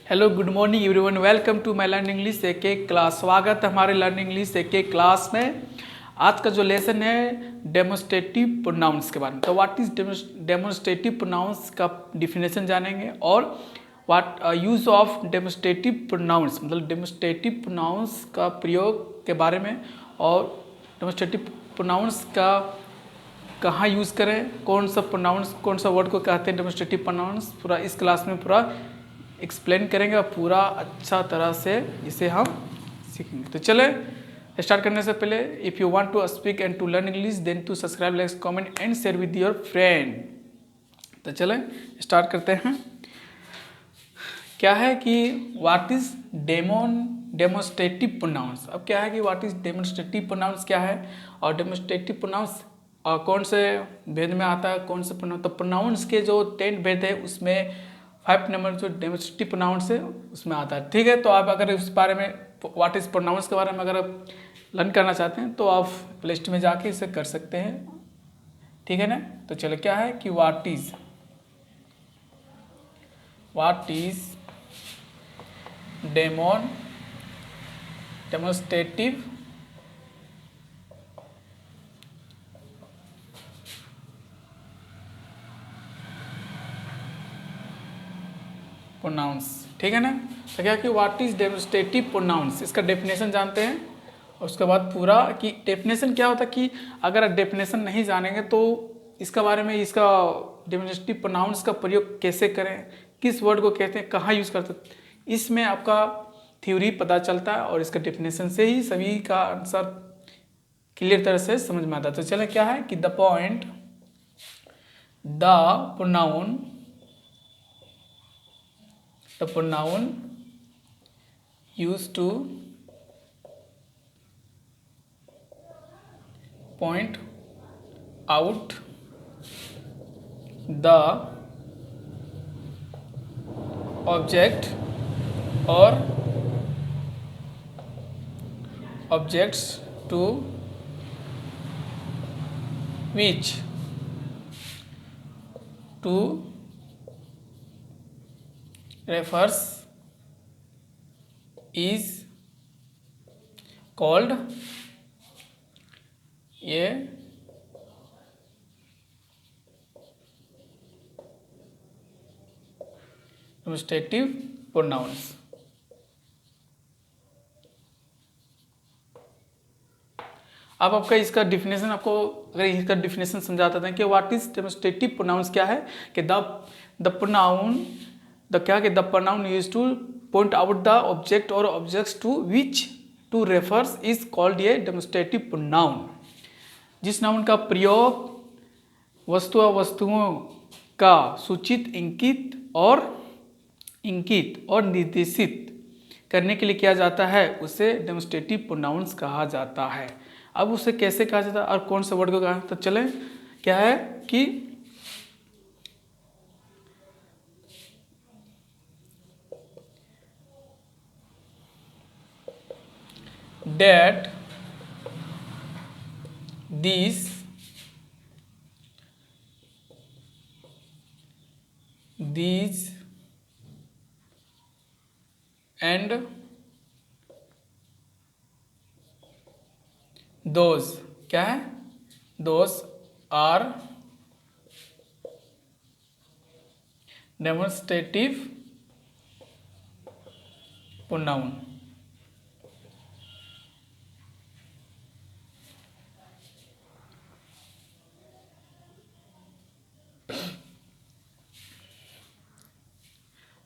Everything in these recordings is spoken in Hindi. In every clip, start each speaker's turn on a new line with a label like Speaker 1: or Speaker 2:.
Speaker 1: Hello good morning everyone, welcome to my learn English एक क्लास। स्वागत है हमारे लर्न इंग्लिश एक क्लास में। आज का जो लेसन है डेमोस्ट्रेटिव प्रोनाउंस के बारे में। तो व्हाट इज डेमोस्ट्रेटिव प्रोनाउंस का डिफिनेशन जानेंगे और what use of demonstrative pronouns मतलब डेमोस्ट्रेटिव प्रोनाउंस का प्रयोग के बारे में, और डेमोस्ट्रेटिव प्रोनाउंस का कहाँ यूज़ करें, कौन सा प्रोनाउंस कौन सा वर्ड को कहते हैं डेमोस्ट्रेटिव प्रोनाउंस, पूरा इस क्लास में पूरा एक्सप्लेन करेंगे और पूरा अच्छा तरह से इसे हम सीखेंगे। तो चले स्टार्ट करने से पहले, if you want to speak and to learn English then to subscribe, like, comment and share with your friend. तो चले स्टार्ट करते हैं। क्या है कि व्हाट इज डेमोस्ट्रेटिव प्रोनाउंस। अब क्या है कि व्हाट इज डेमोस्ट्रेटिव प्रोनाउंस क्या है, और डेमोस्ट्रेटिव प्रोनाउंस कौन से भेद में आता है, कौन से प्रोनाउंस। तो प्रोनाउंस के जो 10 भेद है उसमें 5 नंबर जो डेमोस्ट्रेटिव प्रोनाउंस है उसमें आता है। ठीक है, तो आप अगर उस बारे में व्हाट इज प्रोनाउंस के बारे में अगर आप लर्न करना चाहते हैं तो आप प्ले स्टोर में जाके इसे कर सकते हैं। ठीक है ना। तो चलो क्या है कि व्हाट इज डेमोस्ट्रेटिव प्रोनाउंस। ठीक है ना। तो क्या कि व्हाट इज डेमोस्ट्रेटिव प्रोनाउंस, इसका डेफिनेशन जानते हैं और उसके बाद पूरा कि डेफिनेशन क्या होता है, कि अगर आप डेफिनेशन नहीं जानेंगे तो इसका बारे में, इसका डेमोस्ट्रेटिव प्रोनाउंस का प्रयोग कैसे करें, किस वर्ड को कहते हैं, कहाँ यूज़ करते हैं, इसमें आपका थ्योरी पता चलता है और इसका डेफिनेशन से ही सभी का आंसर क्लियर तरह से समझ में आता है। तो चले क्या है कि the pronoun used to point out the object or objects to which to refers is called a demonstrative pronouns. अब आपका इसका डिफिनेशन, आपको अगर इसका डिफिनेशन समझाता था कि व्हाट इज डेमोस्ट्रेटिव प्रोनाउंस क्या है, कि the pronoun used to point out the object or objects to which to refers is called a demonstrative pronoun। जिस नाउन का प्रयोग वस्तु और वस्तुओं का सूचित, इंकित और निर्देशित करने के लिए किया जाता है उसे डेमोस्ट्रेटिव प्रोनाउंस कहा जाता है। अब उसे कैसे कहा जाता है और कौन सा वर्ड को कहा, तो चले क्या है कि that these and those क्या है, those are demonstrative pronoun।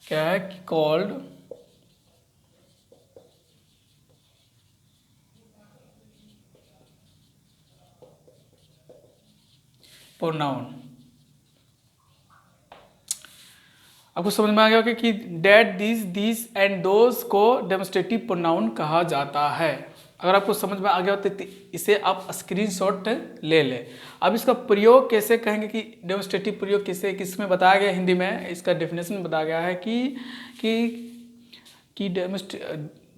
Speaker 1: क्या है कि कॉल्ड प्रोनाउन। आपको समझ में आ गया होगा कि डेट, दिस एंड दोज को डेमोस्ट्रेटिव प्रोनाउन कहा जाता है। अगर आपको समझ में आ गया हो तो इसे आप स्क्रीनशॉट ले लें। अब इसका प्रयोग कैसे कहेंगे, कि डेमोस्ट्रेटिव प्रयोग कैसे, किसमें बताया गया हिंदी में, इसका डेफिनेशन बताया गया है कि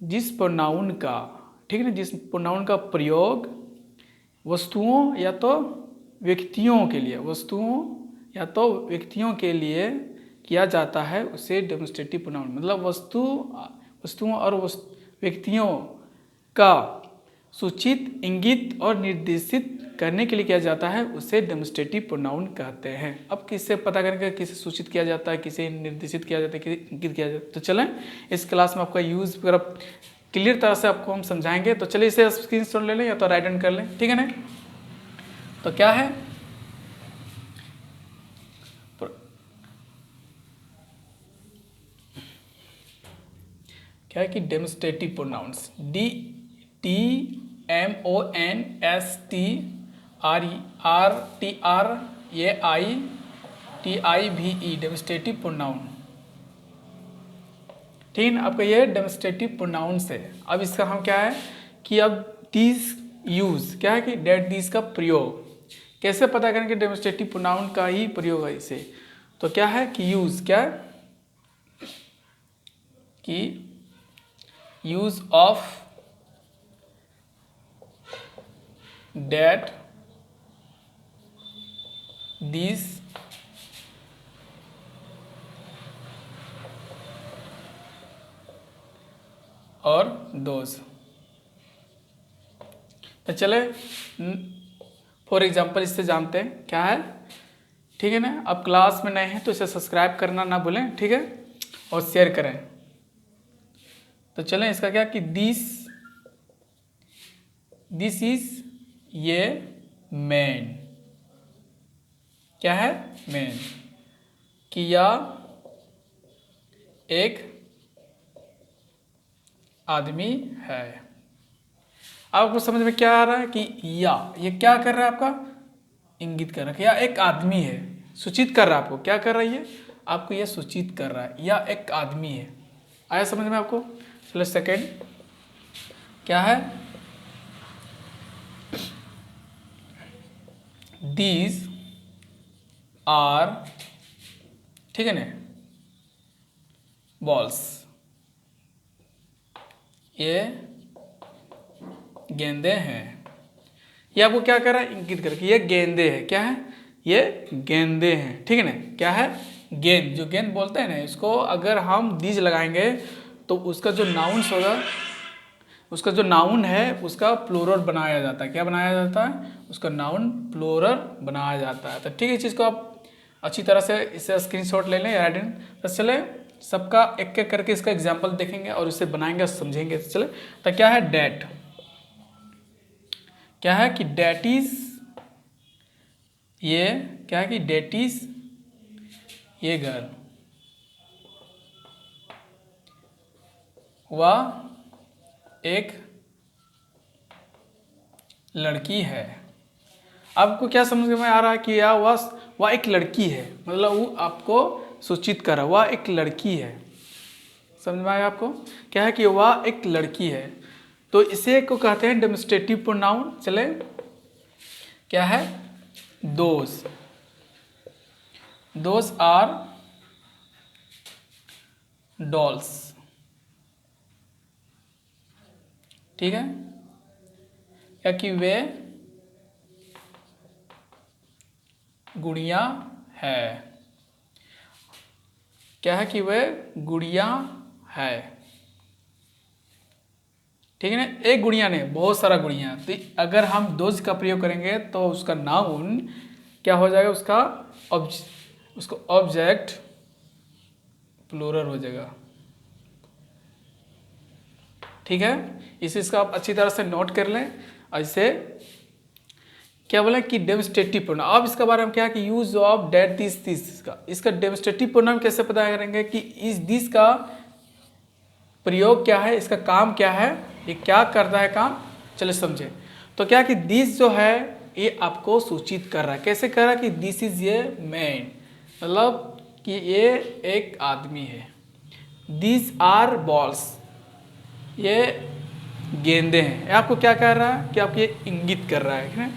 Speaker 1: जिस प्रोनाउन का, ठीक है ना, जिस प्रोनाउन का प्रयोग वस्तुओं या तो व्यक्तियों के लिए किया जाता है उसे डेमोस्ट्रेटिव प्रोनाउन, मतलब वस्तुओं और व्यक्तियों का सूचित, इंगित और निर्देशित करने के लिए किया जाता है उसे डेमोस्ट्रेटिव प्रोनाउन कहते हैं। अब किससे पता करेंगे किसे सूचित किया जाता है, किसे निर्देशित किया जाता है, किसे इंगित किया जाता है। तो चलें इस क्लास में आपका यूज़ वगैरह क्लियर तरह से आपको हम समझाएंगे। तो चलिए इसे स्क्रीनशॉट ले लें या तो राइट डाउन कर लें, ठीक है ना। तो क्या है, क्या है कि demonstrative pronouns, DTMONSTRAITIVE demonstrative pronoun, ठीक है ना। आपका ये डेमोस्ट्रेटिव प्रोनाउंस है। अब इसका हम क्या है कि अब दिस यूज क्या है कि डेट दिस का प्रयोग कैसे पता करें कि डेमोस्ट्रेटिव प्रोनाउन का ही प्रयोग है इसे। तो क्या है कि यूज, क्या है कि यूज ऑफ डेट दिस और दोज। तो चले फॉर एग्जाम्पल इससे जानते हैं क्या है, ठीक है ना। अब क्लास में नए हैं तो इसे सब्सक्राइब करना ना भूलें, ठीक है, और शेयर करें। तो चलें इसका क्या कि दिस इज ये मैन, क्या है मैन, कि या एक आदमी है। आपको समझ में क्या आ रहा है कि या ये क्या कर रहा है, आपका इंगित कर रहा है, या एक आदमी है, सूचित कर रहा है आपको, क्या कर रहा है ये आपको ये सूचित कर रहा है या एक आदमी है। आया समझ में आपको। चलो सेकेंड क्या है, दीज आर, ठीक है ना, बॉल्स, ये गेंदे हैं। ये आपको क्या कर रहा है, इंगित करके ये गेंदे हैं, क्या है ये गेंदे हैं, ठीक है ना। क्या है गेंद, जो गेंद बोलते हैं ना, इसको अगर हम दीज लगाएंगे तो उसका जो नाउन्स होगा, उसका जो नाउन है उसका प्लूरल बनाया जाता है। क्या बनाया जाता है, उसका नाउन प्लूरल बनाया जाता है। तो ठीक है, इस चीज़ को आप अच्छी तरह से इसे स्क्रीनशॉट ले लें या राइट। तो चले सबका एक एक करके इसका एग्जाम्पल देखेंगे और इसे बनाएंगे, समझेंगे। तो चले तो क्या है डेट, क्या है कि डेट इज, ये क्या है कि डेट इज ये गर्ल, वह एक लड़की है। आपको क्या समझ में आ रहा है कि या वह एक लड़की है, मतलब वो आपको सूचित कर रहा है वह एक लड़की है। समझ में आया आपको, क्या है कि वह एक लड़की है। तो इसे को कहते हैं डेमोस्ट्रेटिव प्रोनाउन। चले क्या है दोज आर डॉल्स, ठीक है, क्या कि वे गुड़िया है, क्या है कि वे गुड़िया है, ठीक है ना। एक गुड़िया नहीं, बहुत सारा गुड़िया। तो अगर हम दोज का प्रयोग करेंगे तो उसका नाउन क्या हो जाएगा, उसका ऑब्जेक्ट प्लूरल हो जाएगा, ठीक है। इस चीज़ का आप अच्छी तरह से नोट कर लें। ऐसे क्या बोले कि डेमोस्ट्रेटिव प्रोनाउन। अब इसके बारे में क्या कि यूज ऑफ डेट दिस का, इसका डेमोस्ट्रेटिव प्रोनाउन कैसे पता करेंगे कि इस दिस का प्रयोग क्या है, इसका काम क्या है, ये क्या करता है काम, चले समझे। तो क्या कि दिस जो है ये आपको सूचित कर रहा है, कैसे कर रहा है कि दिस इज ये मैन, मतलब कि ये एक आदमी है। दिस आर बॉल्स, ये गेंदे हैं। आपको क्या कर रहा है कि आपको ये इंगित कर रहा है।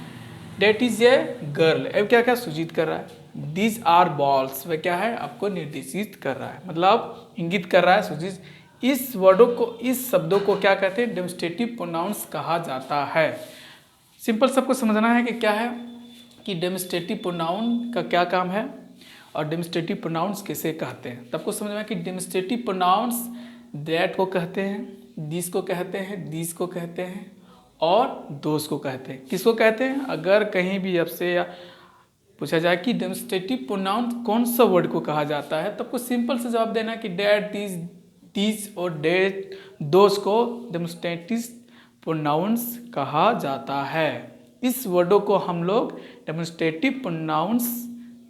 Speaker 1: डेट इज ए गर्ल, अब क्या क्या सूचित कर रहा है, दिस आर बॉल्स, वह क्या है आपको निर्देशित कर रहा है, मतलब इंगित कर रहा है, सूचित। इस वर्डों को, इस शब्दों को क्या कहते हैं, डेमोस्ट्रेटिव प्रोनाउंस कहा जाता है। सिंपल सबको समझना है कि क्या है कि डेमोस्ट्रेटिव प्रोनाउन का क्या काम है और डेमोस्ट्रेटिव प्रोनाउंस किसे कहते हैं। तब आपको समझ में कि डेमोस्ट्रेटिव प्रोनाउंस दैट को कहते हैं, दिस को कहते हैं, दिस को कहते हैं और दोस को कहते हैं। किसको कहते हैं? अगर कहीं भी आपसे पूछा जाए कि डेमोस्ट्रेटिव प्रोनाउंस कौन सा वर्ड को कहा जाता है, तो आपको सिंपल से जवाब देना कि डैट, दिस और डेट, दोस को डेमोस्ट्रेटिव प्रोनाउंस कहा जाता है। इस वर्डों को हम लोग डेमोस्ट्रेटिव प्रोनाउंस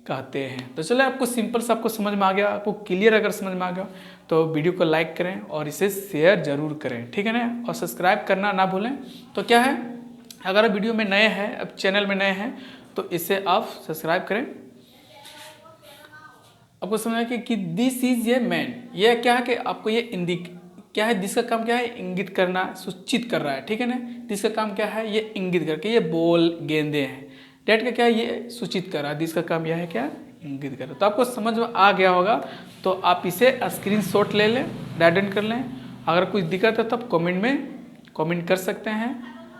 Speaker 1: कहते हैं। तो चलो आपको सिंपल से आपको समझ में आ गया, आपको क्लियर अगर समझ में आ गया तो वीडियो को लाइक करें और इसे शेयर जरूर करें, ठीक है ना। और सब्सक्राइब करना ना भूलें। तो क्या है, अगर आप वीडियो में नए हैं, अब चैनल में नए हैं, तो इसे आप सब्सक्राइब करें। आपको समझना कि दिस इज ए मैन, यह क्या है कि आपको ये क्या है, दिस का काम क्या है, इंगित करना, सूचित कर रहा है, ठीक है ना। दिस का काम क्या है, ये इंगित करके, ये बॉल गेंदे हैं। डेट का क्या है, ये सूचित कर रहा है। दिस का काम यह है क्या, इंगित कर रहा है। तो आपको समझ में आ गया होगा, तो आप इसे स्क्रीनशॉट ले लें, डायडेंट कर लें। अगर कुछ दिक्कत है तब कमेंट में कमेंट कर सकते हैं।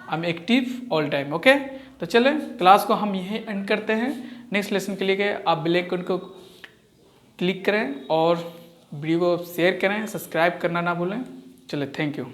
Speaker 1: I am active all time, okay. तो चले क्लास को हम यहीं एंड करते हैं। नेक्स्ट लेसन के लिए आप बेल आइकन को क्लिक करें और वीडियो को शेयर करें, सब्सक्राइब करना ना भूलें। चले, थैंक यू।